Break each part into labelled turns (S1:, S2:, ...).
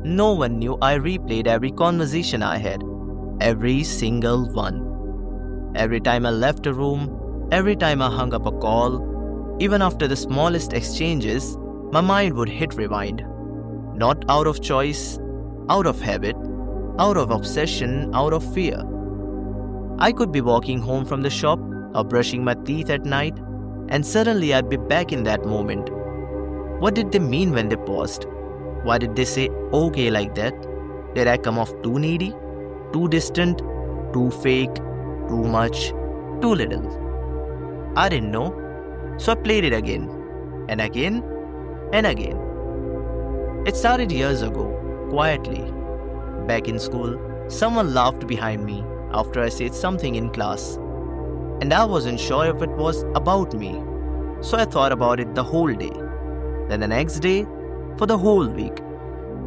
S1: No one knew I replayed every conversation I had, every single one. Every time I left a room, every time I hung up a call, even after the smallest exchanges, my mind would hit rewind. Not out of choice, out of habit, out of obsession, out of fear. I could be walking home from the shop or brushing my teeth at night, and suddenly I'd be back in that moment. What did they mean when they paused? Why did they say okay like that? Did I come off too needy, too distant, too fake, too much, too little? I didn't know, so I played it again, and again, and again. It started years ago, quietly. Back in school, someone laughed behind me after I said something in class, and I wasn't sure if it was about me, so I thought about it the whole day. Then the next day, for the whole week,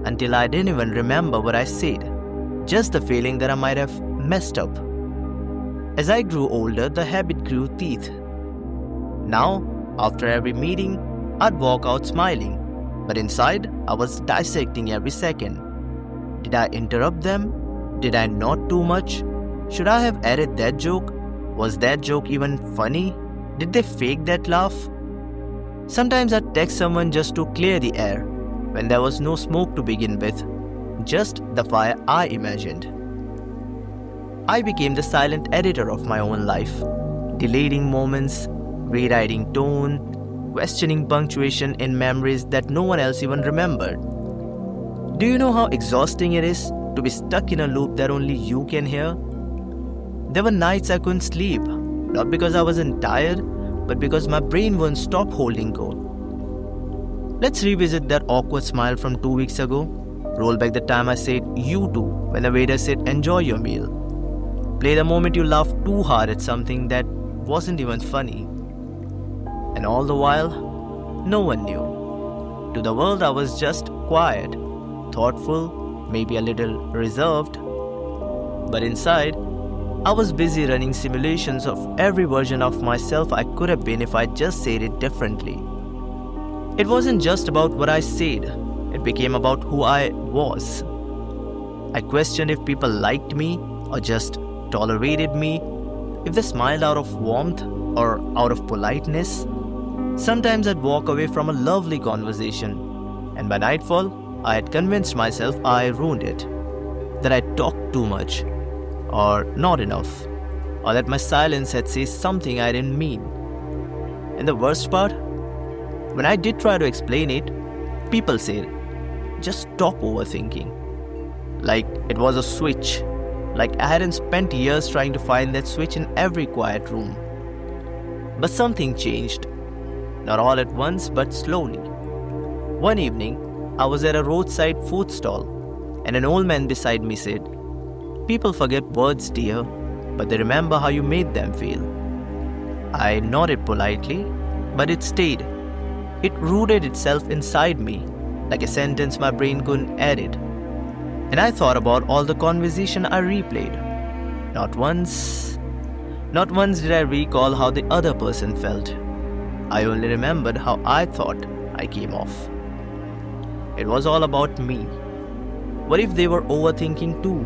S1: until I didn't even remember what I said, just the feeling that I might have messed up. As I grew older, the habit grew teeth. Now, after every meeting, I'd walk out smiling, but inside, I was dissecting every second. Did I interrupt them? Did I nod too much? Should I have added that joke? Was that joke even funny? Did they fake that laugh? Sometimes I'd text someone just to clear the air, when there was no smoke to begin with, just the fire I imagined. I became the silent editor of my own life, deleting moments, rewriting tone, questioning punctuation in memories that no one else even remembered. Do you know how exhausting it is to be stuck in a loop that only you can hear? There were nights I couldn't sleep, not because I wasn't tired, but because my brain wouldn't stop holding go. Let's revisit that awkward smile from 2 weeks ago. Roll back the time I said "you too" when the waiter said "enjoy your meal." Play the moment you laughed too hard at something that wasn't even funny. And all the while, no one knew. To the world, I was just quiet, thoughtful, maybe a little reserved. But inside, I was busy running simulations of every version of myself I could have been if I just said it differently. It wasn't just about what I said, it became about who I was. I questioned if people liked me or just tolerated me, if they smiled out of warmth or out of politeness. Sometimes I'd walk away from a lovely conversation, and by nightfall, I had convinced myself I ruined it, that I talked too much, or not enough, or that my silence had said something I didn't mean. And the worst part, when I did try to explain it, people said, just stop overthinking. Like it was a switch, like I hadn't spent years trying to find that switch in every quiet room. But something changed, not all at once, but slowly. One evening, I was at a roadside food stall, and an old man beside me said, "People forget words, dear, but they remember how you made them feel." I nodded politely, but it stayed. It rooted itself inside me, like a sentence my brain couldn't edit. And I thought about all the conversation I replayed. Not once did I recall how the other person felt. I only remembered how I thought I came off. It was all about me. What if they were overthinking too?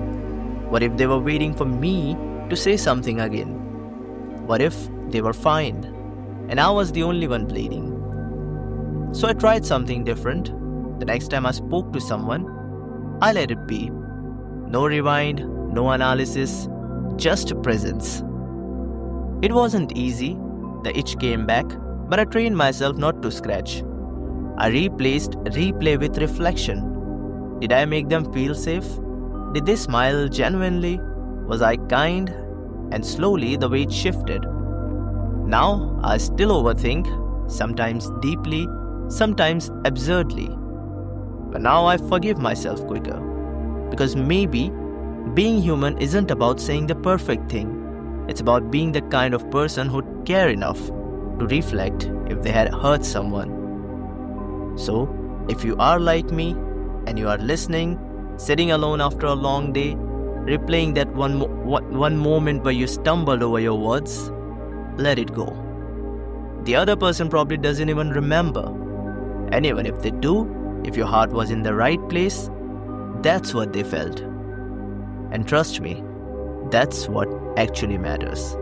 S1: What if they were waiting for me to say something again? What if they were fine and I was the only one bleeding? So I tried something different. The next time I spoke to someone, I let it be. No rewind, no analysis, just presence. It wasn't easy. The itch came back, but I trained myself not to scratch. I replaced replay with reflection. Did I make them feel safe? Did they smile genuinely? Was I kind? And slowly the weight shifted. Now I still overthink, sometimes deeply, sometimes absurdly. But now I forgive myself quicker. Because maybe being human isn't about saying the perfect thing. It's about being the kind of person who'd care enough to reflect if they had hurt someone. So, if you are like me and you are listening, sitting alone after a long day, replaying that one moment where you stumbled over your words, let it go. The other person probably doesn't even remember. And even if they do, if your heart was in the right place, That's what they felt. And trust me, that's what actually matters.